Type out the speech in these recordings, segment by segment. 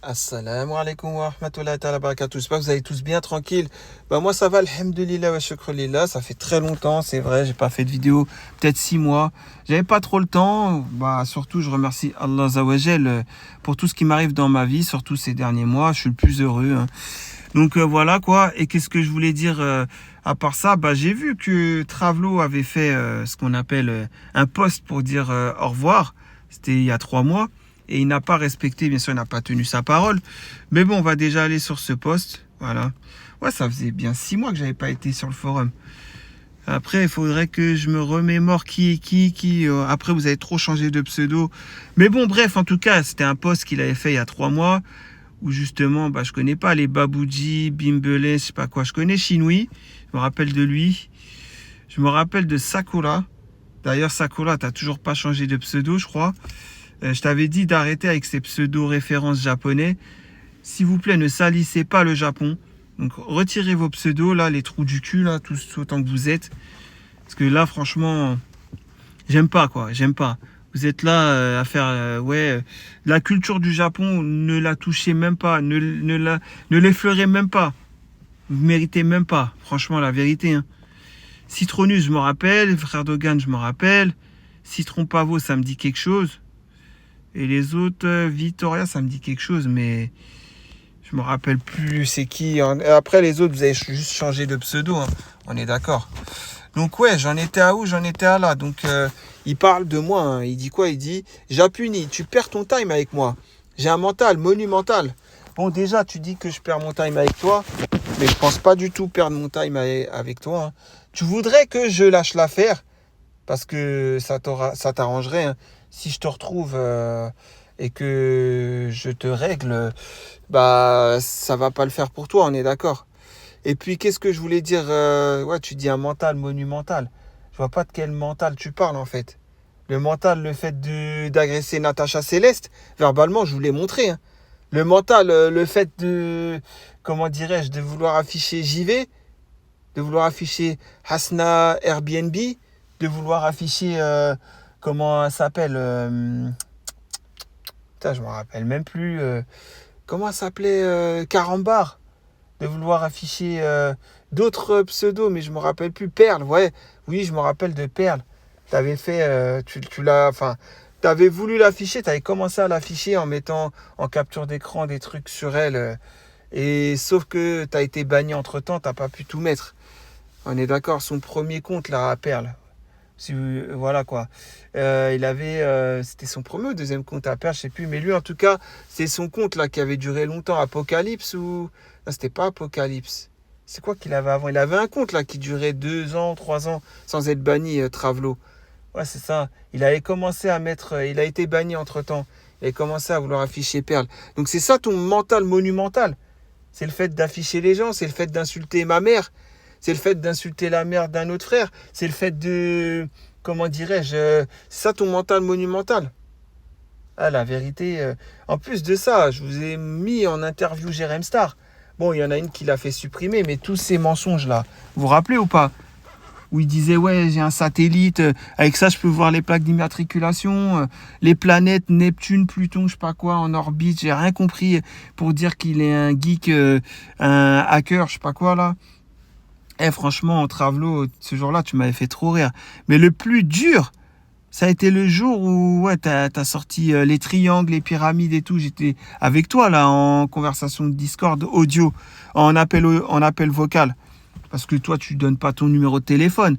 Assalamu alaikum wa rahmatullahi wa barakatuh. J'espère que vous allez tous bien, tranquille. Moi ça va, alhamdulillah wa shukrulillah. Ça fait très longtemps, c'est vrai, j'ai pas fait de vidéo, peut-être 6 mois. J'avais pas trop le temps. Surtout, je remercie Allah Azawajal pour tout ce qui m'arrive dans ma vie, surtout ces derniers mois. Je suis le plus heureux. Donc voilà quoi. Et qu'est-ce que je voulais dire à part ça, j'ai vu que Travelo avait fait ce qu'on appelle un post pour dire au revoir. C'était il y a 3 mois. Et il n'a pas respecté, bien sûr, il n'a pas tenu sa parole. Mais bon, on va déjà aller sur ce post. Voilà. Ouais, ça faisait bien 6 mois que j'avais pas été sur le forum. Après, il faudrait que je me remémore qui est qui. Après, vous avez trop changé de pseudo. Mais bon, bref, en tout cas, c'était un post qu'il avait fait il y a 3 mois. Où justement, je connais pas les Babouji, Bimbele, je sais pas quoi. Je connais Shinui. Je me rappelle de lui. Je me rappelle de Sakura. D'ailleurs, Sakura, t'as toujours pas changé de pseudo, je crois. Je t'avais dit d'arrêter avec ces pseudo-références japonais. S'il vous plaît, ne salissez pas le Japon. Donc, retirez vos pseudos, là, les trous du cul, là, tous autant que vous êtes. Parce que là, franchement, j'aime pas, quoi. J'aime pas. Vous êtes là à faire, la culture du Japon, ne la touchez même pas. Ne l'effleurez même pas. Vous méritez même pas. Franchement, la vérité. Citronus, je me rappelle. Frère Dogan, je me rappelle. Citron Pavot, ça me dit quelque chose. Et les autres, Vittoria, ça me dit quelque chose, mais je me rappelle plus c'est qui. Après, les autres, vous avez juste changé de pseudo. On est d'accord. Donc, ouais, j'en étais à où? J'en étais à là. Donc, il parle de moi. Il dit quoi? Il dit, j'appunie, tu perds ton time avec moi. J'ai un mental monumental. Bon, déjà, tu dis que je perds mon time avec toi, mais je pense pas du tout perdre mon time avec toi. Tu voudrais que je lâche l'affaire parce que ça t'arrangerait. Si je te retrouve et que je te règle, ça va pas le faire pour toi, on est d'accord. Et puis, qu'est-ce que je voulais dire tu dis un mental monumental. Je vois pas de quel mental tu parles, en fait. Le mental, le fait d'agresser Natacha Céleste, verbalement, je vous l'ai montré. Le mental, le fait comment dirais-je, de vouloir afficher JV, de vouloir afficher Hasna Airbnb, de vouloir afficher... comment ça s'appelle je me rappelle même plus. Comment ça s'appelait Carambar. De vouloir afficher d'autres pseudos, mais je me rappelle plus. Perle, ouais. Oui, je me rappelle de Perle. T'avais fait... t'avais voulu l'afficher, t'avais commencé à l'afficher en mettant en capture d'écran des trucs sur elle. Et sauf que t'as été banni entre-temps, t'as pas pu tout mettre. On est d'accord, son premier compte, là, à Perle. Voilà quoi. Il avait, c'était son premier ou deuxième compte à perdre, je sais plus. Mais lui, en tout cas, c'est son compte là qui avait duré longtemps. Apocalypse ou non, c'était pas Apocalypse. C'est quoi qu'il avait avant? Il avait un compte là qui durait 2 ans, 3 ans sans être banni, Travelo. Ouais, c'est ça. Il avait commencé à mettre, il a été banni entre temps. Il a commencé à vouloir afficher Perle. Donc c'est ça ton mental monumental. C'est le fait d'afficher les gens, c'est le fait d'insulter ma mère. C'est le fait d'insulter la mère d'un autre frère. C'est le fait de... Comment dirais-je c'est ça ton mental monumental. Ah, la vérité... en plus de ça, je vous ai mis en interview Jérém Star. Bon, il y en a une qui l'a fait supprimer, mais tous ces mensonges-là, vous vous rappelez ou pas? Où il disait, ouais, j'ai un satellite, avec ça, je peux voir les plaques d'immatriculation, les planètes, Neptune, Pluton, je sais pas quoi, en orbite. J'ai rien compris pour dire qu'il est un geek, un hacker, je sais pas quoi, là. Franchement, Travelo, ce jour-là, tu m'avais fait trop rire. Mais le plus dur, ça a été le jour où t'as sorti les triangles, les pyramides et tout. J'étais avec toi, là, en conversation de Discord audio, en appel vocal. Parce que toi, tu donnes pas ton numéro de téléphone.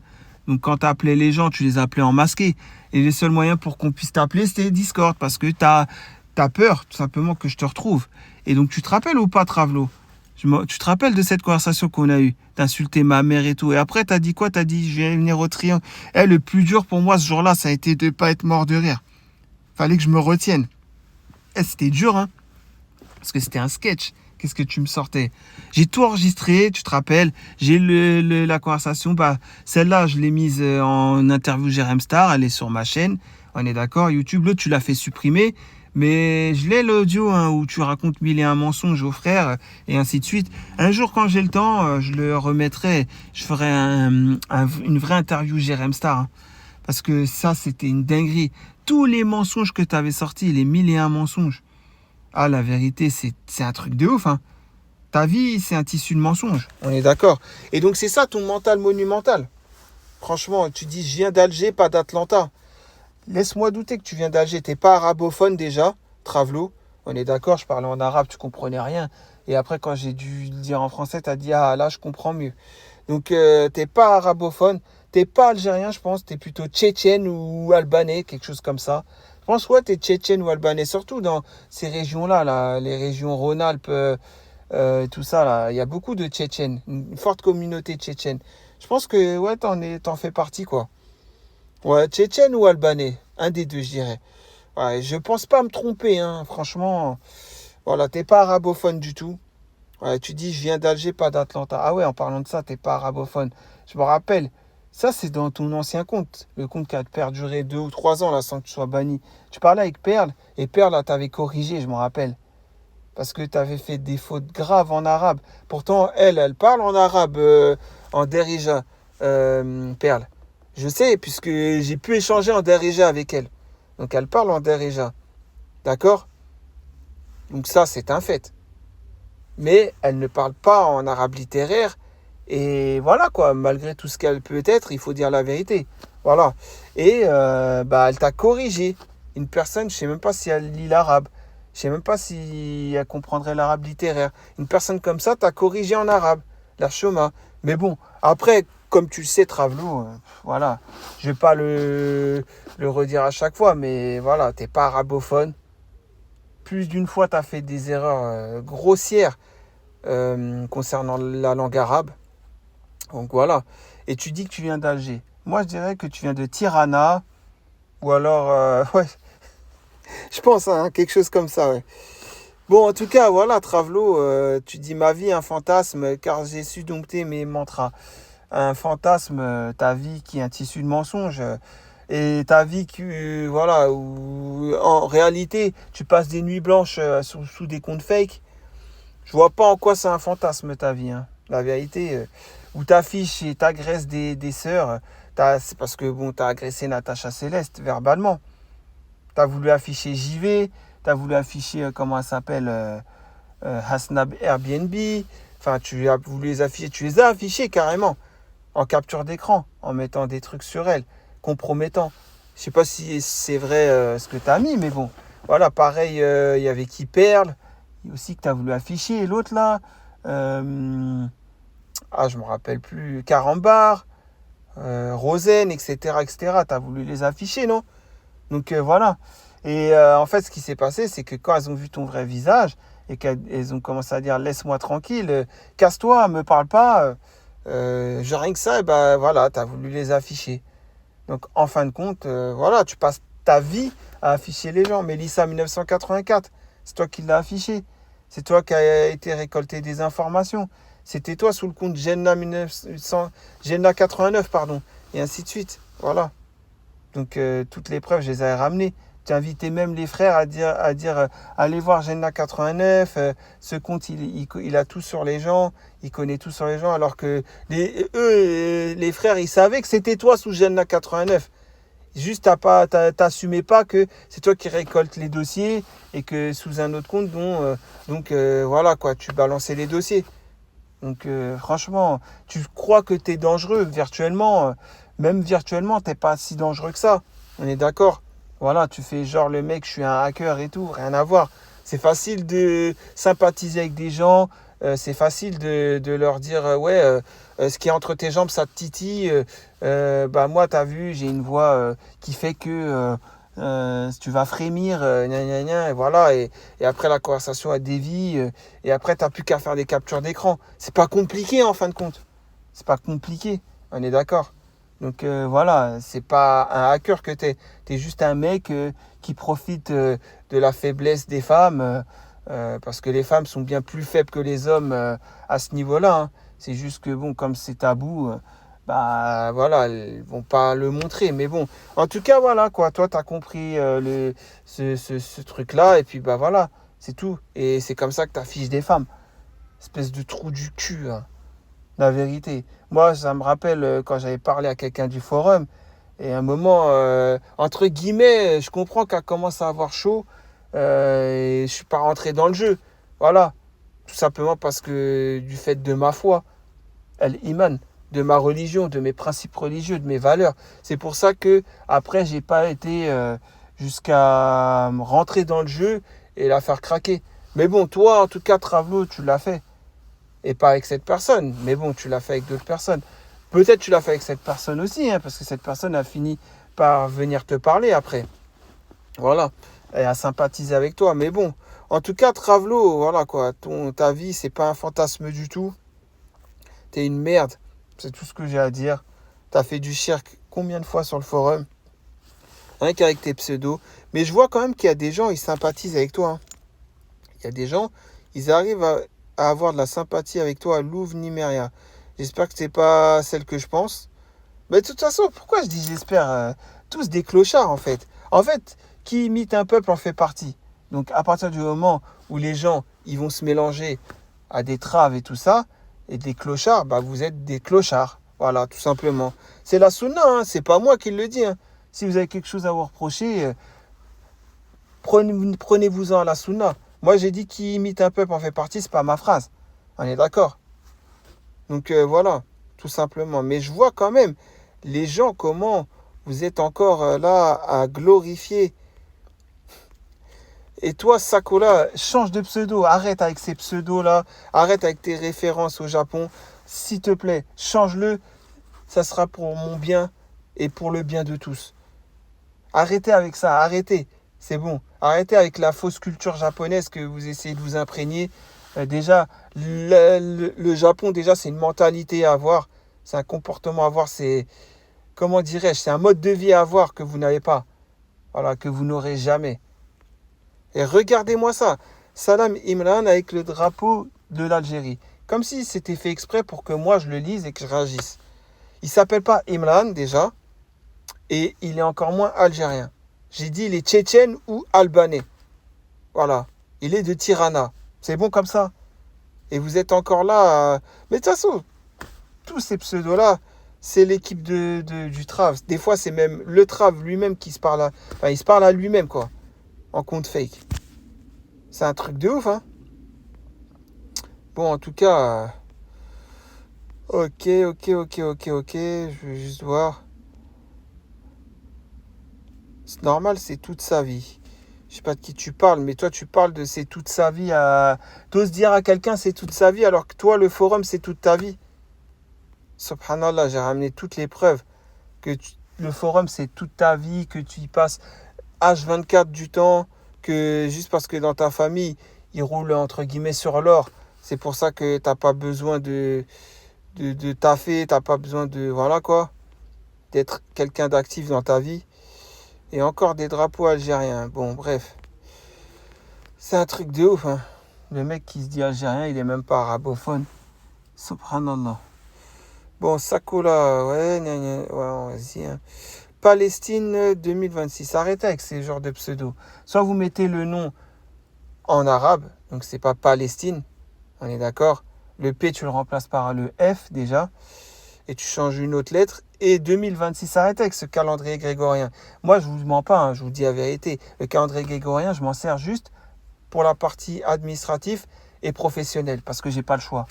Donc, quand tu appelais les gens, tu les appelais en masqué. Et les seuls moyens pour qu'on puisse t'appeler, c'était Discord. Parce que t'as peur, tout simplement, que je te retrouve. Et donc, tu te rappelles ou pas, Travelo? Tu te rappelles de cette conversation qu'on a eue? D'insulter ma mère et tout. Et après, t'as dit quoi? T'as dit, je vais venir au triangle. Le plus dur pour moi, ce jour-là, ça a été de ne pas être mort de rire. Fallait que je me retienne. C'était dur, parce que c'était un sketch. Qu'est-ce que tu me sortais? J'ai tout enregistré, tu te rappelles. J'ai la conversation. Celle-là, je l'ai mise en interview Jérém Star. Elle est sur ma chaîne. On est d'accord. YouTube, l'autre, tu l'as fait supprimer. Mais je l'ai l'audio où tu racontes 1001 mensonges aux frères et ainsi de suite. Un jour, quand j'ai le temps, je le remettrai. Je ferai une vraie interview Jérém Star. Parce que ça, c'était une dinguerie. Tous les mensonges que tu avais sortis, les 1001 mensonges. Ah, la vérité, c'est un truc de ouf, hein. Ta vie, c'est un tissu de mensonges. On est d'accord. Et donc, c'est ça ton mental monumental. Franchement, tu dis, je viens d'Alger, pas d'Atlanta. Laisse-moi douter que tu viens d'Alger. T'es pas arabophone déjà, Travelo. On est d'accord, je parlais en arabe, tu comprenais rien. Et après, quand j'ai dû le dire en français, t'as dit, ah là, je comprends mieux. Donc, t'es pas arabophone, t'es pas algérien, je pense. T'es plutôt tchétchène ou albanais, quelque chose comme ça. Je pense, ouais, t'es tchétchène ou albanais, surtout dans ces régions-là, là, les régions Rhône-Alpes, tout ça, là. Il y a beaucoup de Tchétchènes, une forte communauté tchétchène. Je pense que, ouais, t'en fais partie, quoi. Ouais, tchétchène ou albanais, un des deux, je dirais. Ouais, je pense pas me tromper, hein, franchement. Voilà, t'es pas arabophone du tout. Ouais, tu dis, je viens d'Alger, pas d'Atlanta. Ah ouais, en parlant de ça, t'es pas arabophone. Je me rappelle, ça, c'est dans ton ancien compte. Le compte qui a perduré 2 ou 3 ans, là, sans que tu sois banni. Tu parlais avec Perle, et Perle, là, t'avait corrigé, je me rappelle. Parce que t'avais fait des fautes graves en arabe. Pourtant, elle parle en arabe, en Derija, Perle. Je sais, puisque j'ai pu échanger en Derija avec elle. Donc, elle parle en Derija. D'accord? Donc, ça, c'est un fait. Mais elle ne parle pas en arabe littéraire. Et voilà quoi, malgré tout ce qu'elle peut être, il faut dire la vérité. Voilà. Et elle t'a corrigé. Une personne, je ne sais même pas si elle lit l'arabe. Je ne sais même pas si elle comprendrait l'arabe littéraire. Une personne comme ça t'a corrigé en arabe. La choma. Mais bon, après, comme tu le sais, Travelo, voilà. Je ne vais pas le redire à chaque fois, mais voilà, tu n'es pas arabophone. Plus d'une fois, tu as fait des erreurs grossières concernant la langue arabe. Donc voilà. Et tu dis que tu viens d'Alger. Moi, je dirais que tu viens de Tirana. Ou alors, ouais, je pense, hein, quelque chose comme ça, ouais. Bon, en tout cas, voilà, Travelo, tu dis ma vie, un fantasme, car j'ai su dompter mes mantras. Un fantasme, ta vie qui est un tissu de mensonges. Et ta vie qui, voilà, où en réalité, tu passes des nuits blanches sous des comptes fake. Je vois pas en quoi c'est un fantasme ta vie, hein. La vérité, où t'affiches et t'agresses des sœurs, c'est parce que bon, t'as agressé Natacha Céleste verbalement. T'as voulu afficher JV, t'as voulu afficher, comment elle s'appelle, Hasnab Airbnb. Enfin, tu as voulu les afficher, tu les as affichés carrément, en capture d'écran, en mettant des trucs sur elles, compromettants. Je sais pas si c'est vrai ce que t'as mis, mais bon. Voilà, pareil, il y avait qui Perle aussi que tu as voulu afficher. Et l'autre là, je me rappelle plus, Carambar, Rosen, etc. etc. Tu as voulu les afficher, non? Donc voilà. Et en fait, ce qui s'est passé, c'est que quand elles ont vu ton vrai visage et qu'elles ont commencé à dire laisse-moi tranquille, casse-toi, me parle pas, rien que ça, et ben voilà, tu as voulu les afficher. Donc en fin de compte, voilà, tu passes ta vie à afficher les gens. Mélissa 1984, c'est toi qui l'as affiché. C'est toi qui as été récolter des informations. C'était toi sous le compte Genna 89, pardon, et ainsi de suite. Voilà. Donc toutes les preuves, je les ai ramenées. Tu as invité même les frères à dire allez voir Genna 89, ce compte il a tout sur les gens, il connaît tout sur les gens, alors que les frères, ils savaient que c'était toi sous Genna 89. Juste, t'assumais pas que c'est toi qui récoltes les dossiers et que sous un autre compte, voilà quoi, tu balançais les dossiers. Donc franchement, tu crois que t'es dangereux virtuellement, même virtuellement, t'es pas si dangereux que ça. On est d'accord? Voilà, tu fais genre le mec, je suis un hacker et tout, rien à voir. C'est facile de sympathiser avec des gens, c'est facile de leur dire ce qui est entre tes jambes, ça te titille. Moi, t'as vu, j'ai une voix qui fait que tu vas frémir, gna gna gna, et voilà. Et après, la conversation a dévie. Et après, t'as plus qu'à faire des captures d'écran. C'est pas compliqué en fin de compte. C'est pas compliqué. On est d'accord. Donc voilà, c'est pas un hacker que t'es. T'es juste un mec qui profite de la faiblesse des femmes. Parce que les femmes sont bien plus faibles que les hommes à ce niveau-là, hein. C'est juste que bon, comme c'est tabou, voilà, elles vont pas le montrer. Mais bon, en tout cas, voilà quoi. Toi, t'as compris ce truc-là, et puis voilà, c'est tout. Et c'est comme ça que t'affiches des femmes. Espèce de trou du cul, hein. La vérité. Moi, ça me rappelle quand j'avais parlé à quelqu'un du forum, et à un moment, entre guillemets, je comprends qu'elle commence à avoir chaud. et je suis pas rentré dans le jeu. Voilà. Tout simplement parce que du fait de ma foi, l'iman, de ma religion, de mes principes religieux, de mes valeurs. C'est pour ça que après, j'ai pas été jusqu'à rentrer dans le jeu et la faire craquer. Mais bon, toi, en tout cas, Travelo, tu l'as fait. Et pas avec cette personne. Mais bon, tu l'as fait avec d'autres personnes. Peut-être tu l'as fait avec cette personne aussi, hein, parce que cette personne a fini par venir te parler après. Voilà. Elle a sympathisé avec toi. Mais bon, en tout cas, Travelo, voilà quoi. Ta vie, c'est pas un fantasme du tout. T'es une merde. C'est tout ce que j'ai à dire. T'as fait du cirque combien de fois sur le forum? Rien qu'avec tes pseudos. Mais je vois quand même qu'il y a des gens, ils sympathisent avec toi. Hein. Il y a des gens, ils arrivent à avoir de la sympathie avec toi à Louvre Nimeria. J'espère que c'est pas celle que je pense. Mais de toute façon, pourquoi je dis j'espère tous des clochards en fait. En fait, qui imite un peuple en fait partie. Donc à partir du moment où les gens ils vont se mélanger à des traves et tout ça, et des clochards, bah vous êtes des clochards. Voilà, tout simplement. C'est la sunna, hein, c'est pas moi qui le dis. Hein. Si vous avez quelque chose à vous reprocher, prenez-vous-en à la sunna. Moi j'ai dit qui imite un peuple en fait partie, c'est pas ma phrase. On est d'accord. Donc voilà, tout simplement. Mais je vois quand même les gens, comment vous êtes encore là à glorifier. Et toi, Sakola, change de pseudo. Arrête avec ces pseudos-là. Arrête avec tes références au Japon. S'il te plaît, change-le. Ça sera pour mon bien et pour le bien de tous. Arrêtez avec ça. Arrêtez. C'est bon. Arrêtez avec la fausse culture japonaise que vous essayez de vous imprégner. Déjà, le Japon, déjà, c'est une mentalité à avoir. C'est un comportement à avoir. C'est, comment dirais-je, c'est un mode de vie à avoir que vous n'avez pas. Voilà, que vous n'aurez jamais. Et regardez-moi ça. Salam Imran avec le drapeau de l'Algérie. Comme si c'était fait exprès pour que moi je le lise et que je réagisse. Il s'appelle pas Imran déjà. Et il est encore moins algérien. J'ai dit il est tchétchène ou albanais. Voilà. Il est de Tirana. C'est bon comme ça. Et vous êtes encore là. Mais de toute façon, tous ces pseudos-là, c'est l'équipe du Trav. Des fois, c'est même le Trav lui-même qui se parle à... Enfin, il se parle à lui-même, quoi. En compte fake. C'est un truc de ouf, hein. Bon, en tout cas... Ok. Je vais juste voir. C'est normal, c'est toute sa vie. Je sais pas de qui tu parles, mais toi, tu parles de c'est toute sa vie à... T'oses dire à quelqu'un c'est toute sa vie, alors que toi, le forum, c'est toute ta vie. Subhanallah, j'ai ramené toutes les preuves que le forum, c'est toute ta vie, que tu y passes H24 du temps, que juste parce que dans ta famille, ils roulent entre guillemets sur l'or, c'est pour ça que t'as pas besoin de taffer, t'as pas besoin de, voilà quoi, d'être quelqu'un d'actif dans ta vie. Et encore des drapeaux algériens. Bon, bref. C'est un truc de ouf, hein. Le mec qui se dit algérien, il est même pas arabophone. Subhanallah. Bon, Sakola, ouais, vas-y. Hein. Palestine 2026. Arrêtez avec ces genres de pseudo. Soit vous mettez le nom en arabe, donc c'est pas Palestine, on est d'accord. Le P, tu le remplaces par le F déjà, et tu changes une autre lettre. Et 2026, arrêtez avec ce calendrier grégorien. Moi, je vous mens pas, hein, je vous dis la vérité. Le calendrier grégorien, je m'en sers juste pour la partie administrative et professionnelle, parce que j'ai pas le choix.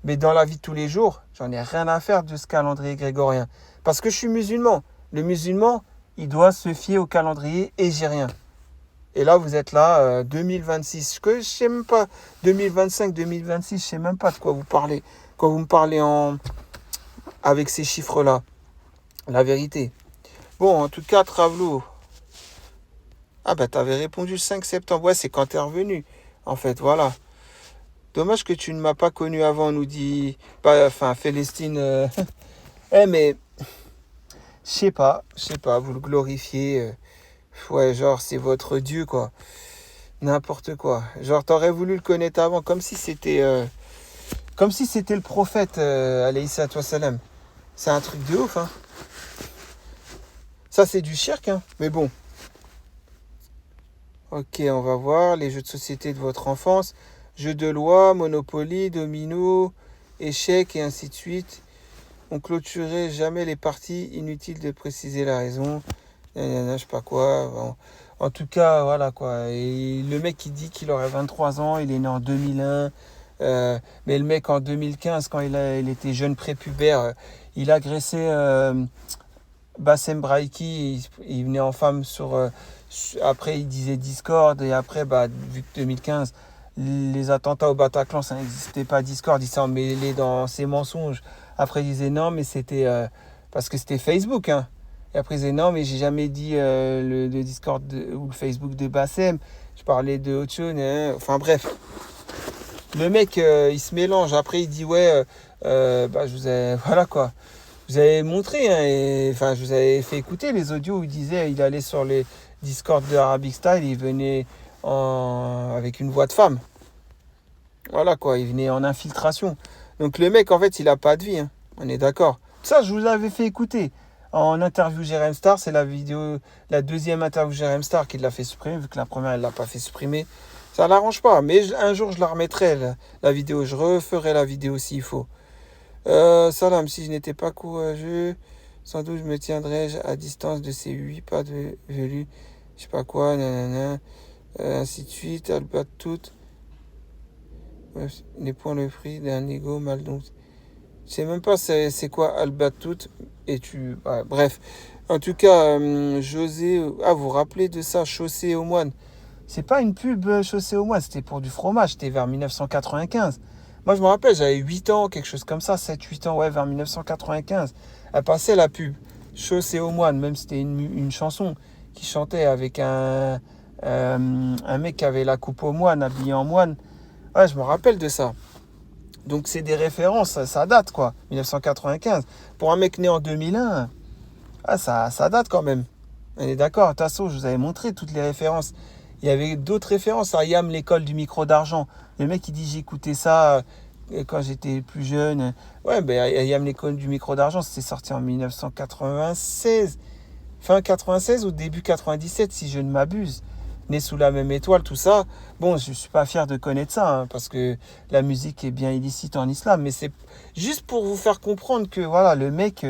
Mais dans la vie de tous les jours, j'en ai rien à faire de ce calendrier grégorien. Parce que je suis musulman. Le musulman, il doit se fier au calendrier hégérien. Et là, vous êtes là, 2026. Je sais même pas, 2025, 2026, je sais même pas de quoi vous parlez. Quand vous me parlez avec ces chiffres-là. La vérité. Bon, en tout cas, Travelo. Ah bah, t'avais répondu le 5 septembre. Ouais, c'est quand t'es revenu. En fait, voilà. Dommage que tu ne m'as pas connu avant, nous dit... Enfin, Célestine... mais... Je sais pas, vous le glorifiez. Ouais, genre, c'est votre Dieu, quoi. N'importe quoi. Genre, t'aurais voulu le connaître avant, comme si c'était... comme si c'était le prophète, alayhi salatu wassalam. C'est un truc de ouf, hein. Ça, c'est du cirque, hein. Mais bon. Ok, on va voir. Les jeux de société de votre enfance. Jeux de loi, Monopoly, Domino, échecs et ainsi de suite. On clôturait jamais les parties. Inutile de préciser la raison. Je sais pas quoi. Bon. En tout cas, voilà quoi. Et le mec qui dit qu'il aurait 23 ans, il est né en 2001. Mais le mec en 2015, quand il était jeune prépubère, il agressait Bassem Braiki. Il venait en femme après, il disait Discord. Et après, bah, vu que 2015, les attentats au Bataclan, ça n'existait pas Discord. Il s'est emmêlé dans ses mensonges. Après, il disait non, mais c'était parce que c'était Facebook. Hein. Et après, il disait non, mais j'ai jamais dit le Discord ou le Facebook de Bassem. Je parlais de autre chose. Hein. Enfin bref. Le mec, il se mélange. Après, il dit ouais, bah, je vous ai. Voilà quoi. Je vous avais montré, hein, enfin, je vous avais fait écouter les audios où il disait il allait sur les Discord de Arabic Style, il venait avec une voix de femme. Voilà quoi, il venait en infiltration. Donc le mec, en fait, il a pas de vie. Hein. On est d'accord. Ça, je vous l'avais fait écouter. En interview Jérém Star, c'est la deuxième interview Jérém Star qui l'a fait supprimer, vu que la première, elle l'a pas fait supprimer. Ça l'arrange pas, mais un jour, je la remettrai, la vidéo. Je referai la vidéo s'il faut. Salam, si je n'étais pas courageux, sans doute je me tiendrais à distance de ces 8 pas de velus. Je sais pas quoi, nanana. Ainsi de suite, Albat tout. N'est point le prix d'un ego mal donc. Je sais même pas c'est quoi Albat tout. Et ouais, bref. En tout cas, José. Ah, vous vous rappelez de ça, Chaussée aux moines. C'est pas une pub Chaussée aux moines, c'était pour du fromage, c'était vers 1995. Moi, je me rappelle, j'avais 8 ans, quelque chose comme ça, 7-8 ans, ouais, vers 1995. Elle passait la pub Chaussée aux moines, même si c'était une chanson qui chantait avec un mec qui avait la coupe aux moines, habillé en moine. Ouais, je me rappelle de ça. Donc, c'est des références, ça date, quoi, 1995. Pour un mec né en 2001, ah, ça date quand même. On est d'accord, de toute façon, je vous avais montré toutes les références. Il y avait d'autres références à Yam, l'école du micro d'argent. Le mec, il dit j'écoutais ça quand j'étais plus jeune. Ouais, ben Yam, l'école du micro d'argent, c'était sorti en 1996. Fin 96 ou début 97, si je ne m'abuse. Né sous la même étoile, tout ça. Bon, je ne suis pas fier de connaître ça, hein, parce que la musique est bien illicite en islam. Mais c'est juste pour vous faire comprendre que, voilà, le mec,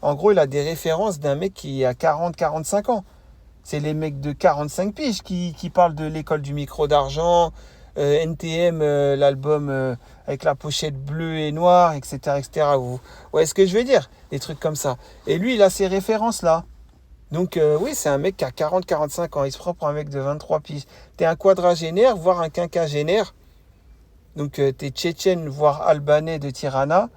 en gros, il a des références d'un mec qui a 40-45 ans. C'est les mecs de 45 piges qui parlent de l'école du micro d'argent, NTM, l'album avec la pochette bleue et noire, etc. etc. Vous voyez ce que je veux dire? Des trucs comme ça. Et lui, il a ces références-là. Donc oui, c'est un mec qui a 40-45 ans. Il se prend pour un mec de 23 piges. T'es un quadragénaire, voire un quinquagénaire. Donc t'es tchétchène, voire albanais de Tirana.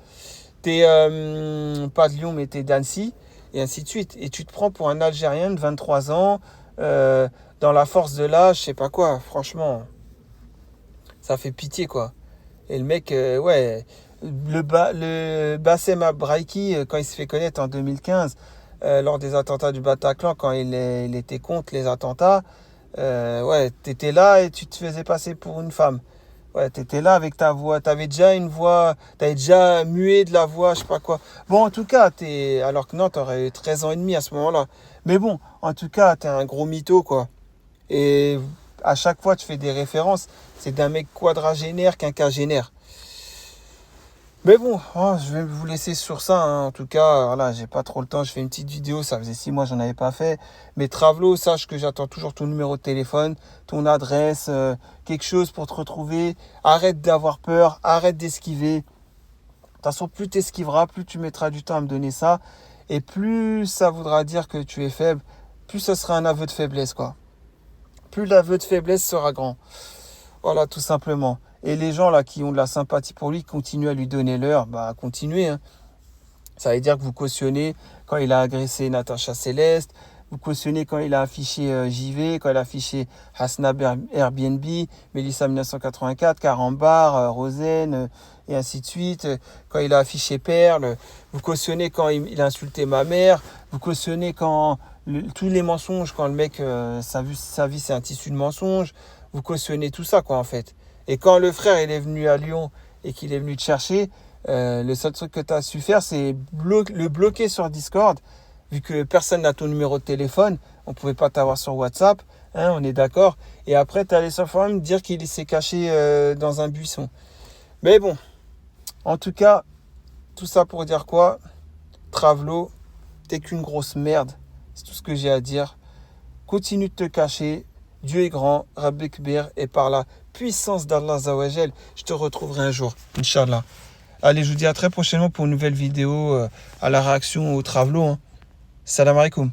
T'es pas de Lyon, mais t'es d'Annecy. Et ainsi de suite. Et tu te prends pour un Algérien de 23 ans, dans la force de l'âge, je sais pas quoi. Franchement, ça fait pitié, quoi. Et le mec, ouais, le Bassem Braiki, quand il se fait connaître en 2015, lors des attentats du Bataclan, quand il était contre les attentats, ouais, t'étais là et tu te faisais passer pour une femme. Ouais, t'étais là avec ta voix. T'avais déjà une voix. T'avais déjà mué de la voix, je sais pas quoi. Bon, en tout cas, alors que non, t'aurais eu 13 ans et demi à ce moment-là. Mais bon, en tout cas, t'es un gros mytho, quoi. Et à chaque fois, tu fais des références. C'est d'un mec quadragénaire, quinquagénaire. Mais bon, je vais vous laisser sur ça. Hein. En tout cas, voilà, j'ai pas trop le temps. Je fais une petite vidéo. Ça faisait 6 mois, j'en avais pas fait. Mais Travelo, sache que j'attends toujours ton numéro de téléphone, ton adresse, quelque chose pour te retrouver. Arrête d'avoir peur, arrête d'esquiver. De toute façon, plus tu esquiveras, plus tu mettras du temps à me donner ça. Et plus ça voudra dire que tu es faible, plus ce sera un aveu de faiblesse, quoi. Plus l'aveu de faiblesse sera grand. Voilà, tout simplement. Et les gens là qui ont de la sympathie pour lui, continuent à lui donner l'heure, bah continuez. Hein. Ça veut dire que vous cautionnez quand il a agressé Natacha Céleste, vous cautionnez quand il a affiché JV, quand il a affiché Hasna Airbnb, Mélissa 1984, Carambar, Rosen, et ainsi de suite. Quand il a affiché Perle, vous cautionnez quand il a insulté ma mère, vous cautionnez quand tous les mensonges, quand le mec, sa vie c'est un tissu de mensonges, vous cautionnez tout ça, quoi, en fait. Et quand le frère il est venu à Lyon et qu'il est venu te chercher, le seul truc que tu as su faire, c'est le bloquer sur Discord, vu que personne n'a ton numéro de téléphone, on ne pouvait pas t'avoir sur WhatsApp, hein, on est d'accord. Et après, tu es allé sur le forum dire qu'il s'est caché dans un buisson. Mais bon, en tout cas, tout ça pour dire quoi? Travelo, t'es qu'une grosse merde, c'est tout ce que j'ai à dire. Continue de te cacher. Dieu est grand, Rabbi Kbir, et par la puissance d'Allah Zawajel, je te retrouverai un jour, Inch'Allah. Allez, je vous dis à très prochainement pour une nouvelle vidéo à la réaction au Travelo. Salam alaikum.